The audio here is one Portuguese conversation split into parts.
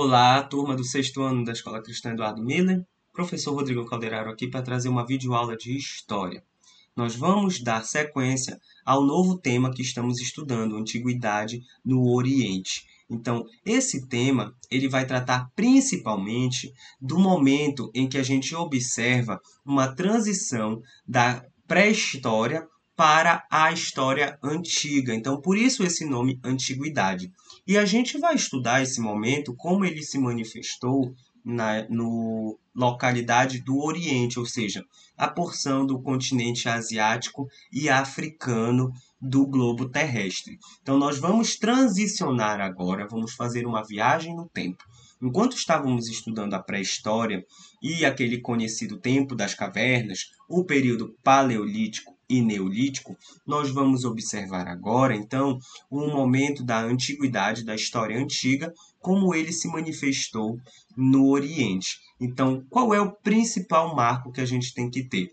Olá, turma do sexto ano da Escola Cristã Eduardo Miller. Professor Rodrigo Calderaro aqui para trazer uma videoaula de História. Nós vamos dar sequência ao novo tema que estamos estudando, Antiguidade no Oriente. Então, esse tema ele vai tratar principalmente do momento em que a gente observa uma transição da pré-história para a história antiga. Então, por isso esse nome Antiguidade. E a gente vai estudar esse momento, como ele se manifestou no localidade do Oriente, ou seja, a porção do continente asiático e africano do globo terrestre. Então, nós vamos transicionar agora, vamos fazer uma viagem no tempo. Enquanto estávamos estudando a pré-história e aquele conhecido tempo das cavernas, o período paleolítico e neolítico, nós vamos observar agora, então, um momento da antiguidade, da história antiga, como ele se manifestou no Oriente. Então, qual é o principal marco que a gente tem que ter?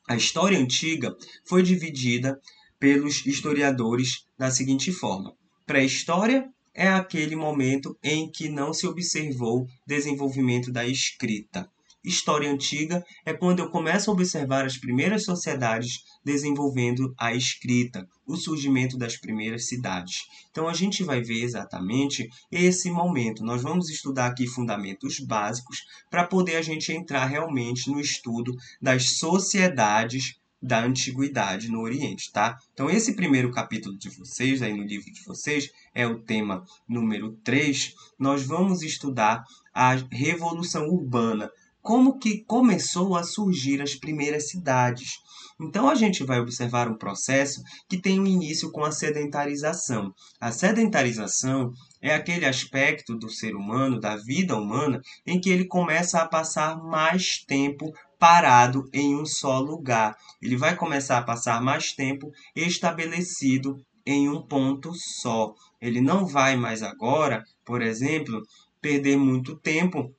A história antiga foi dividida pelos historiadores da seguinte forma: pré-história é aquele momento em que não se observou desenvolvimento da escrita. História antiga é quando eu começo a observar as primeiras sociedades desenvolvendo a escrita, o surgimento das primeiras cidades. Então a gente vai ver exatamente esse momento. Nós vamos estudar aqui fundamentos básicos para poder a gente entrar realmente no estudo das sociedades da antiguidade no Oriente, tá? Então esse primeiro capítulo de vocês, aí no livro de vocês, é o tema número 3. Nós vamos estudar a Revolução Urbana, como que começou a surgir as primeiras cidades. Então a gente vai observar um processo que tem um início com a sedentarização. A sedentarização é aquele aspecto do ser humano, da vida humana, em que ele começa a passar mais tempo parado em um só lugar. Ele vai começar a passar mais tempo estabelecido em um ponto só. Ele não vai mais agora, por exemplo, perder muito tempo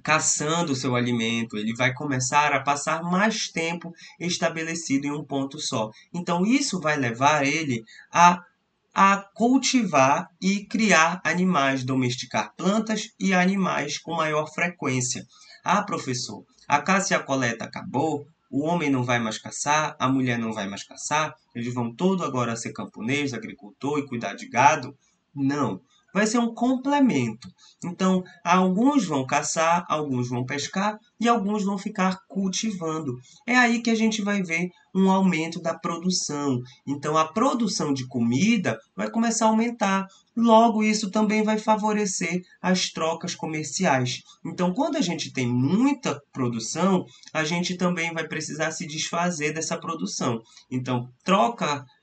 caçando o seu alimento, ele vai começar a passar mais tempo estabelecido em um ponto só. Então, isso vai levar ele a cultivar e criar animais, domesticar plantas e animais com maior frequência. Ah, professor, a caça e a coleta acabou, o homem não vai mais caçar, a mulher não vai mais caçar, eles vão todo agora ser camponês, agricultor e cuidar de gado? Não, vai ser um complemento. Então, alguns vão caçar, alguns vão pescar e alguns vão ficar cultivando. É aí que a gente vai ver um aumento da produção. Então, a produção de comida vai começar a aumentar. Logo, isso também vai favorecer as trocas comerciais. Então, quando a gente tem muita produção, a gente também vai precisar se desfazer dessa produção. Então,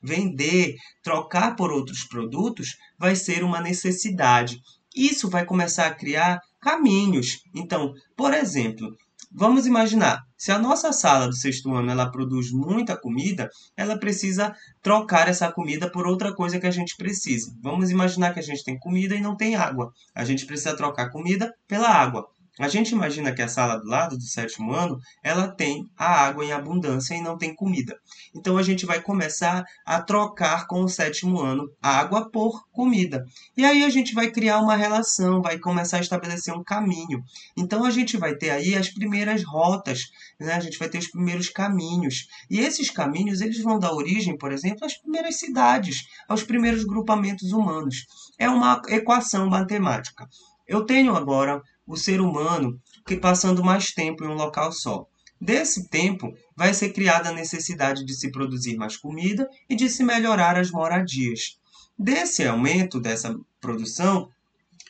vender, trocar por outros produtos vai ser uma necessidade. Isso vai começar a criar caminhos. Então, por exemplo, vamos imaginar, se a nossa sala do sexto ano ela produz muita comida, ela precisa trocar essa comida por outra coisa que a gente precisa. Vamos imaginar que a gente tem comida e não tem água. A gente precisa trocar comida pela água. A gente imagina que a sala do lado do sétimo ano, ela tem a água em abundância e não tem comida. Então a gente vai começar a trocar com o sétimo ano água por comida. E aí a gente vai criar uma relação, vai começar a estabelecer um caminho. Então a gente vai ter aí as primeiras rotas, né? A gente vai ter os primeiros caminhos. E esses caminhos eles vão dar origem, por exemplo, às primeiras cidades, aos primeiros grupamentos humanos. É uma equação matemática. Eu tenho agora o ser humano que passando mais tempo em um local só. Desse tempo, vai ser criada a necessidade de se produzir mais comida e de se melhorar as moradias. Desse aumento dessa produção,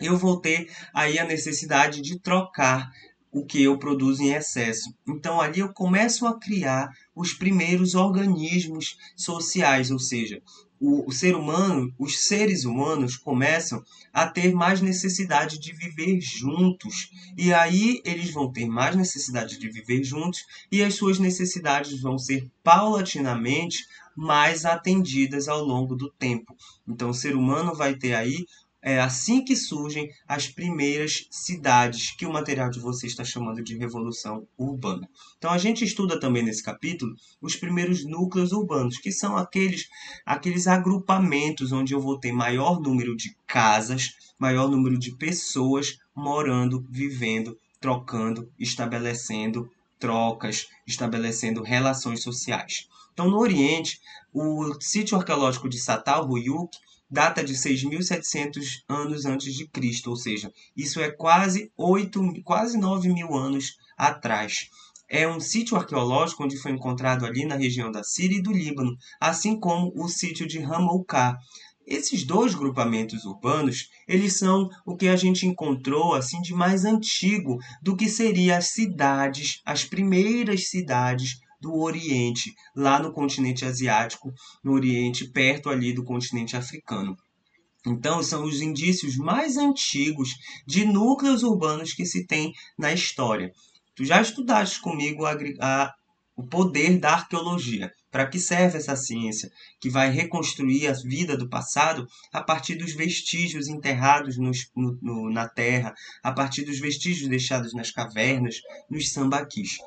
eu vou ter aí a necessidade de trocar o que eu produzo em excesso. Então ali eu começo a criar os primeiros organismos sociais, ou seja, o ser humano, os seres humanos começam a ter mais necessidade de viver juntos. E aí eles vão ter mais necessidade de viver juntos e as suas necessidades vão ser paulatinamente mais atendidas ao longo do tempo. Então o ser humano vai ter aí É assim que surgem as primeiras cidades que o material de vocês está chamando de revolução urbana. Então a gente estuda também nesse capítulo os primeiros núcleos urbanos, que são aqueles agrupamentos onde eu vou ter maior número de casas, maior número de pessoas morando, vivendo, trocando, estabelecendo trocas, estabelecendo relações sociais. Então, no Oriente, o sítio arqueológico de Çatalhöyük data de 6.700 anos antes de Cristo, ou seja, isso é quase 9 mil anos atrás. É um sítio arqueológico onde foi encontrado ali na região da Síria e do Líbano, assim como o sítio de Ramouká. Esses dois grupamentos urbanos, eles são o que a gente encontrou assim de mais antigo do que seriam as cidades, as primeiras cidades do Oriente, lá no continente asiático, no Oriente, perto ali do continente africano. Então, são os indícios mais antigos de núcleos urbanos que se tem na história. Tu já estudaste comigo o poder da arqueologia. Para que serve essa ciência que vai reconstruir a vida do passado a partir dos vestígios enterrados na terra, a partir dos vestígios deixados nas cavernas, nos sambaquis.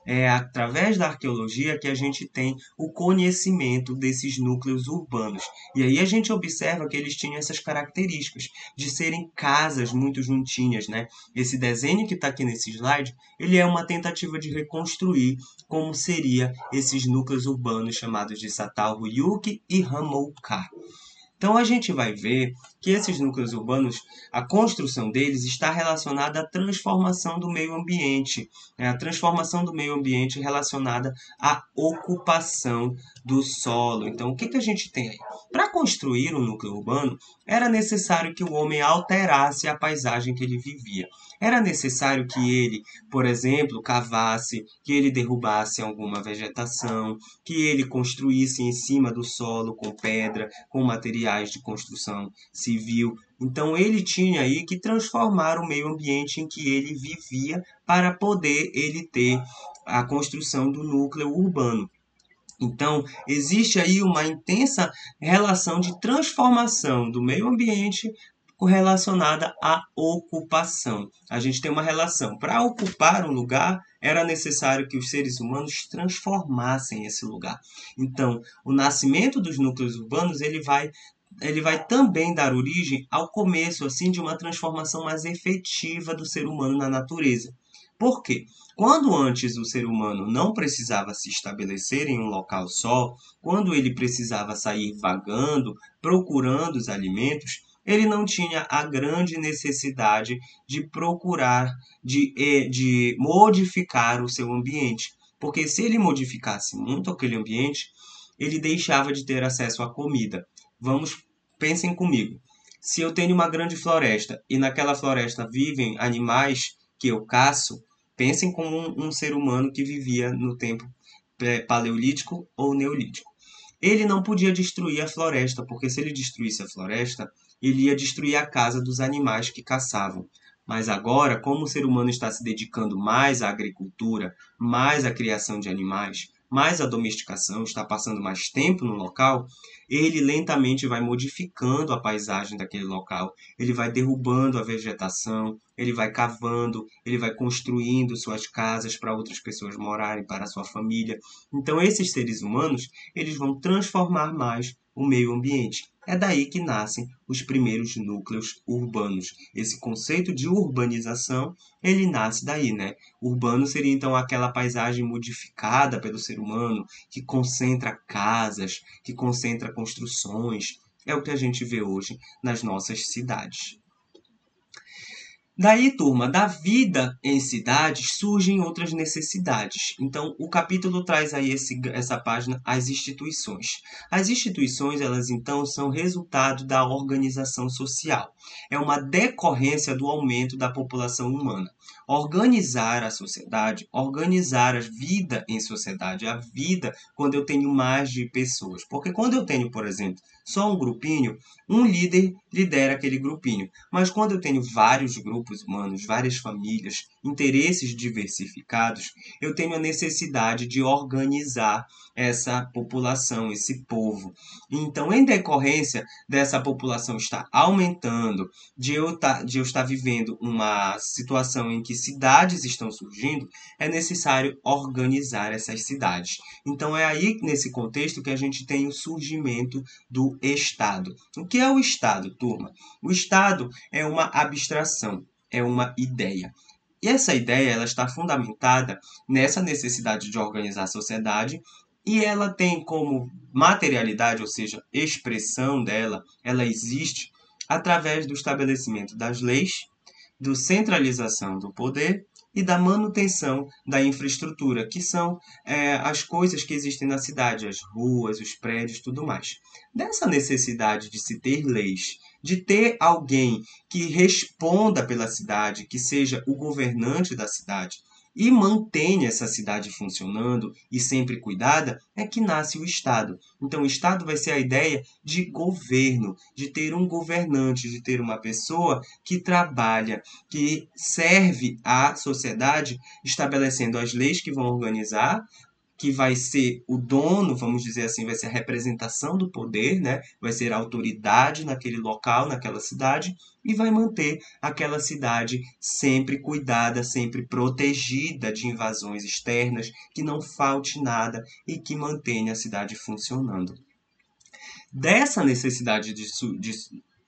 É através da arqueologia que a gente tem o conhecimento desses núcleos urbanos. E aí a gente observa que eles tinham essas características de serem casas muito juntinhas, né? Esse desenho que está aqui nesse slide, ele é uma tentativa de reconstruir como seria esses núcleos urbanos chamados de Çatalhöyük e Ramouká. Então a gente vai ver que esses núcleos urbanos, a construção deles está relacionada à transformação do meio ambiente, né? A transformação do meio ambiente relacionada à ocupação do solo. Então o que a gente tem aí? Para construir um núcleo urbano, era necessário que o homem alterasse a paisagem que ele vivia. Era necessário que ele, por exemplo, cavasse, que ele derrubasse alguma vegetação, que ele construísse em cima do solo com pedra, com materiais de construção civil. Então ele tinha aí que transformar o meio ambiente em que ele vivia para poder ele ter a construção do núcleo urbano. Então, existe aí uma intensa relação de transformação do meio ambiente relacionada à ocupação. A gente tem uma relação. Para ocupar um lugar, era necessário que os seres humanos transformassem esse lugar. Então, o nascimento dos núcleos urbanos, ele vai também dar origem ao começo assim de uma transformação mais efetiva do ser humano na natureza. Por quê? Quando antes o ser humano não precisava se estabelecer em um local só, quando ele precisava sair vagando, procurando os alimentos, ele não tinha a grande necessidade de procurar, de modificar o seu ambiente. Porque se ele modificasse muito aquele ambiente, ele deixava de ter acesso à comida. Pensem comigo. Se eu tenho uma grande floresta e naquela floresta vivem animais que eu caço, pensem como um ser humano que vivia no tempo paleolítico ou neolítico. Ele não podia destruir a floresta, porque se ele destruísse a floresta, ele ia destruir a casa dos animais que caçavam. Mas agora, como o ser humano está se dedicando mais à agricultura, mais à criação de animais, mais à domesticação, está passando mais tempo no local, ele lentamente vai modificando a paisagem daquele local, ele vai derrubando a vegetação, ele vai cavando, ele vai construindo suas casas para outras pessoas morarem, para a sua família. Então, esses seres humanos, eles vão transformar mais o meio ambiente. É daí que nascem os primeiros núcleos urbanos. Esse conceito de urbanização, ele nasce daí, né? Urbano seria então aquela paisagem modificada pelo ser humano, que concentra casas, que concentra construções. É o que a gente vê hoje nas nossas cidades. Daí, turma, da vida em cidades surgem outras necessidades. Então, o capítulo traz aí essa página, as instituições. As instituições, elas então são resultado da organização social. É uma decorrência do aumento da população humana. Organizar a sociedade, organizar a vida em sociedade, a vida quando eu tenho mais de pessoas. Porque quando eu tenho, por exemplo, só um grupinho, um líder lidera aquele grupinho. Mas quando eu tenho vários grupos humanos, várias famílias, interesses diversificados, eu tenho a necessidade de organizar essa população, esse povo. Então, em decorrência dessa população estar aumentando, de eu estar vivendo uma situação em que cidades estão surgindo, é necessário organizar essas cidades. Então, é aí, nesse contexto, que a gente tem o surgimento do Estado. O que é o Estado, turma? O Estado é uma abstração, é uma ideia. E essa ideia ela está fundamentada nessa necessidade de organizar a sociedade e ela tem como materialidade, ou seja, expressão dela, ela existe através do estabelecimento das leis, da centralização do poder e da manutenção da infraestrutura, que são as coisas que existem na cidade, as ruas, os prédios, tudo mais. Dessa necessidade de se ter leis, de ter alguém que responda pela cidade, que seja o governante da cidade, e mantenha essa cidade funcionando e sempre cuidada, é que nasce o Estado. Então, o Estado vai ser a ideia de governo, de ter um governante, de ter uma pessoa que trabalha, que serve à sociedade, estabelecendo as leis que vão organizar, que vai ser o dono, vamos dizer assim, vai ser a representação do poder, né? Vai ser a autoridade naquele local, naquela cidade, e vai manter aquela cidade sempre cuidada, sempre protegida de invasões externas, que não falte nada e que mantenha a cidade funcionando. Dessa necessidade de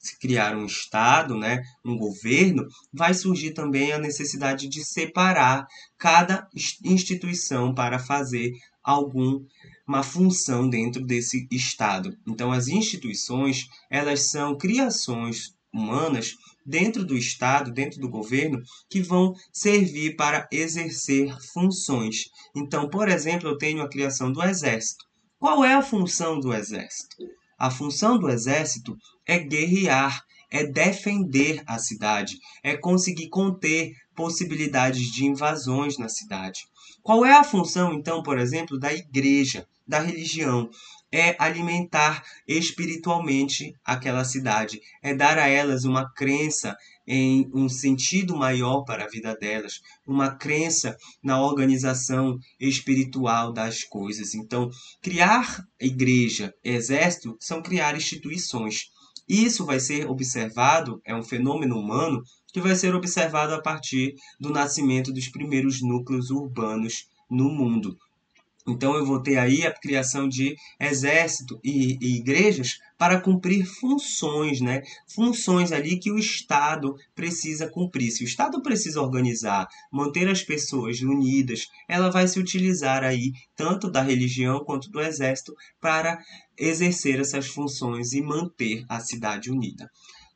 se criar um Estado, né, um governo, vai surgir também a necessidade de separar cada instituição para fazer alguma função dentro desse Estado. Então, as instituições, elas são criações humanas dentro do Estado, dentro do governo, que vão servir para exercer funções. Então, por exemplo, eu tenho a criação do Exército. Qual é a função do Exército? A função do exército é guerrear, é defender a cidade, é conseguir conter possibilidades de invasões na cidade. Qual é a função, então, por exemplo, da igreja, da religião? É alimentar espiritualmente aquela cidade, é dar a elas uma crença em um sentido maior para a vida delas, uma crença na organização espiritual das coisas. Então, criar igreja, exército, são criar instituições. Isso vai ser observado, é um fenômeno humano que vai ser observado a partir do nascimento dos primeiros núcleos urbanos no mundo. Então eu vou ter aí a criação de exército e igrejas para cumprir funções, né? Funções ali que o Estado precisa cumprir. Se o Estado precisa organizar, manter as pessoas unidas, ela vai se utilizar aí tanto da religião quanto do exército para exercer essas funções e manter a cidade unida.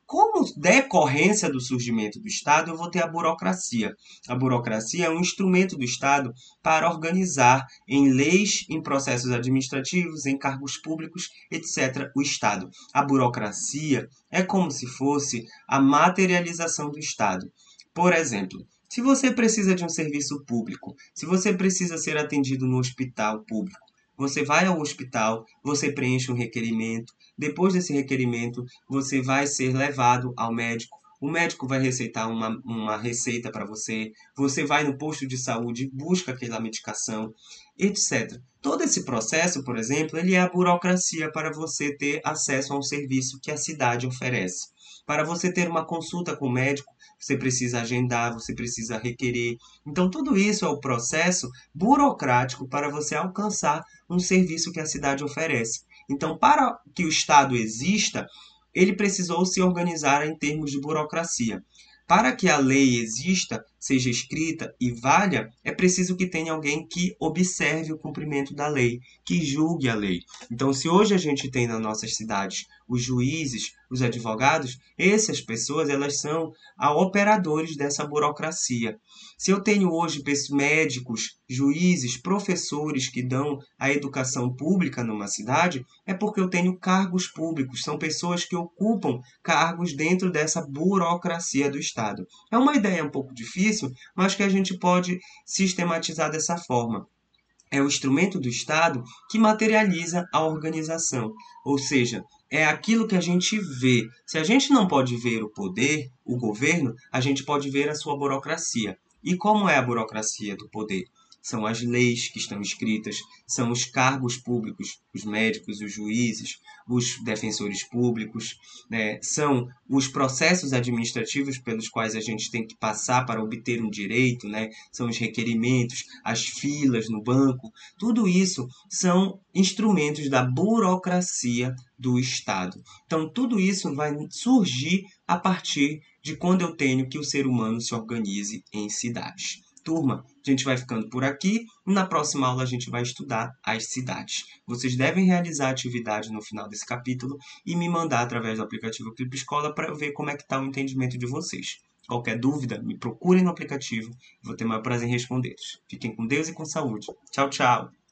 Como decorrência do surgimento do Estado, eu vou ter a burocracia. A burocracia é um instrumento do Estado para organizar em leis, em processos administrativos, em cargos públicos, etc., o Estado. A burocracia é como se fosse a materialização do Estado. Por exemplo, se você precisa de um serviço público, se você precisa ser atendido no hospital público, você vai ao hospital, você preenche um requerimento. Depois desse requerimento, você vai ser levado ao médico. O médico vai receitar uma receita para você. Você vai no posto de saúde, busca aquela medicação, etc. Todo esse processo, por exemplo, ele é a burocracia para você ter acesso a um serviço que a cidade oferece. Para você ter uma consulta com o médico, você precisa agendar, você precisa requerer. Então, tudo isso é o processo burocrático para você alcançar um serviço que a cidade oferece. Então, para que o Estado exista, ele precisou se organizar em termos de burocracia. Para que a lei exista, seja escrita e valha, é preciso que tenha alguém que observe o cumprimento da lei, que julgue a lei. Então, se hoje a gente tem nas nossas cidades os juízes, os advogados, essas pessoas elas são operadores dessa burocracia. Se eu tenho hoje médicos, juízes, professores que dão a educação pública numa cidade, é porque eu tenho cargos públicos, são pessoas que ocupam cargos dentro dessa burocracia do Estado. É uma ideia um pouco difícil, mas que a gente pode sistematizar dessa forma. É o instrumento do Estado que materializa a organização, ou seja, é aquilo que a gente vê. Se a gente não pode ver o poder, o governo, a gente pode ver a sua burocracia. E como é a burocracia do poder? São as leis que estão escritas, são os cargos públicos, os médicos, os juízes, os defensores públicos, né? São os processos administrativos pelos quais a gente tem que passar para obter um direito, né? São os requerimentos, as filas no banco. Tudo isso são instrumentos da burocracia do Estado. Então, tudo isso vai surgir a partir de quando eu tenho que o ser humano se organize em cidades. Turma, a gente vai ficando por aqui e na próxima aula a gente vai estudar as cidades. Vocês devem realizar a atividade no final desse capítulo e me mandar através do aplicativo Clipe Escola para eu ver como é que está o entendimento de vocês. Qualquer dúvida, me procurem no aplicativo. Vou ter o maior prazer em responder. Fiquem com Deus e com saúde. Tchau, tchau!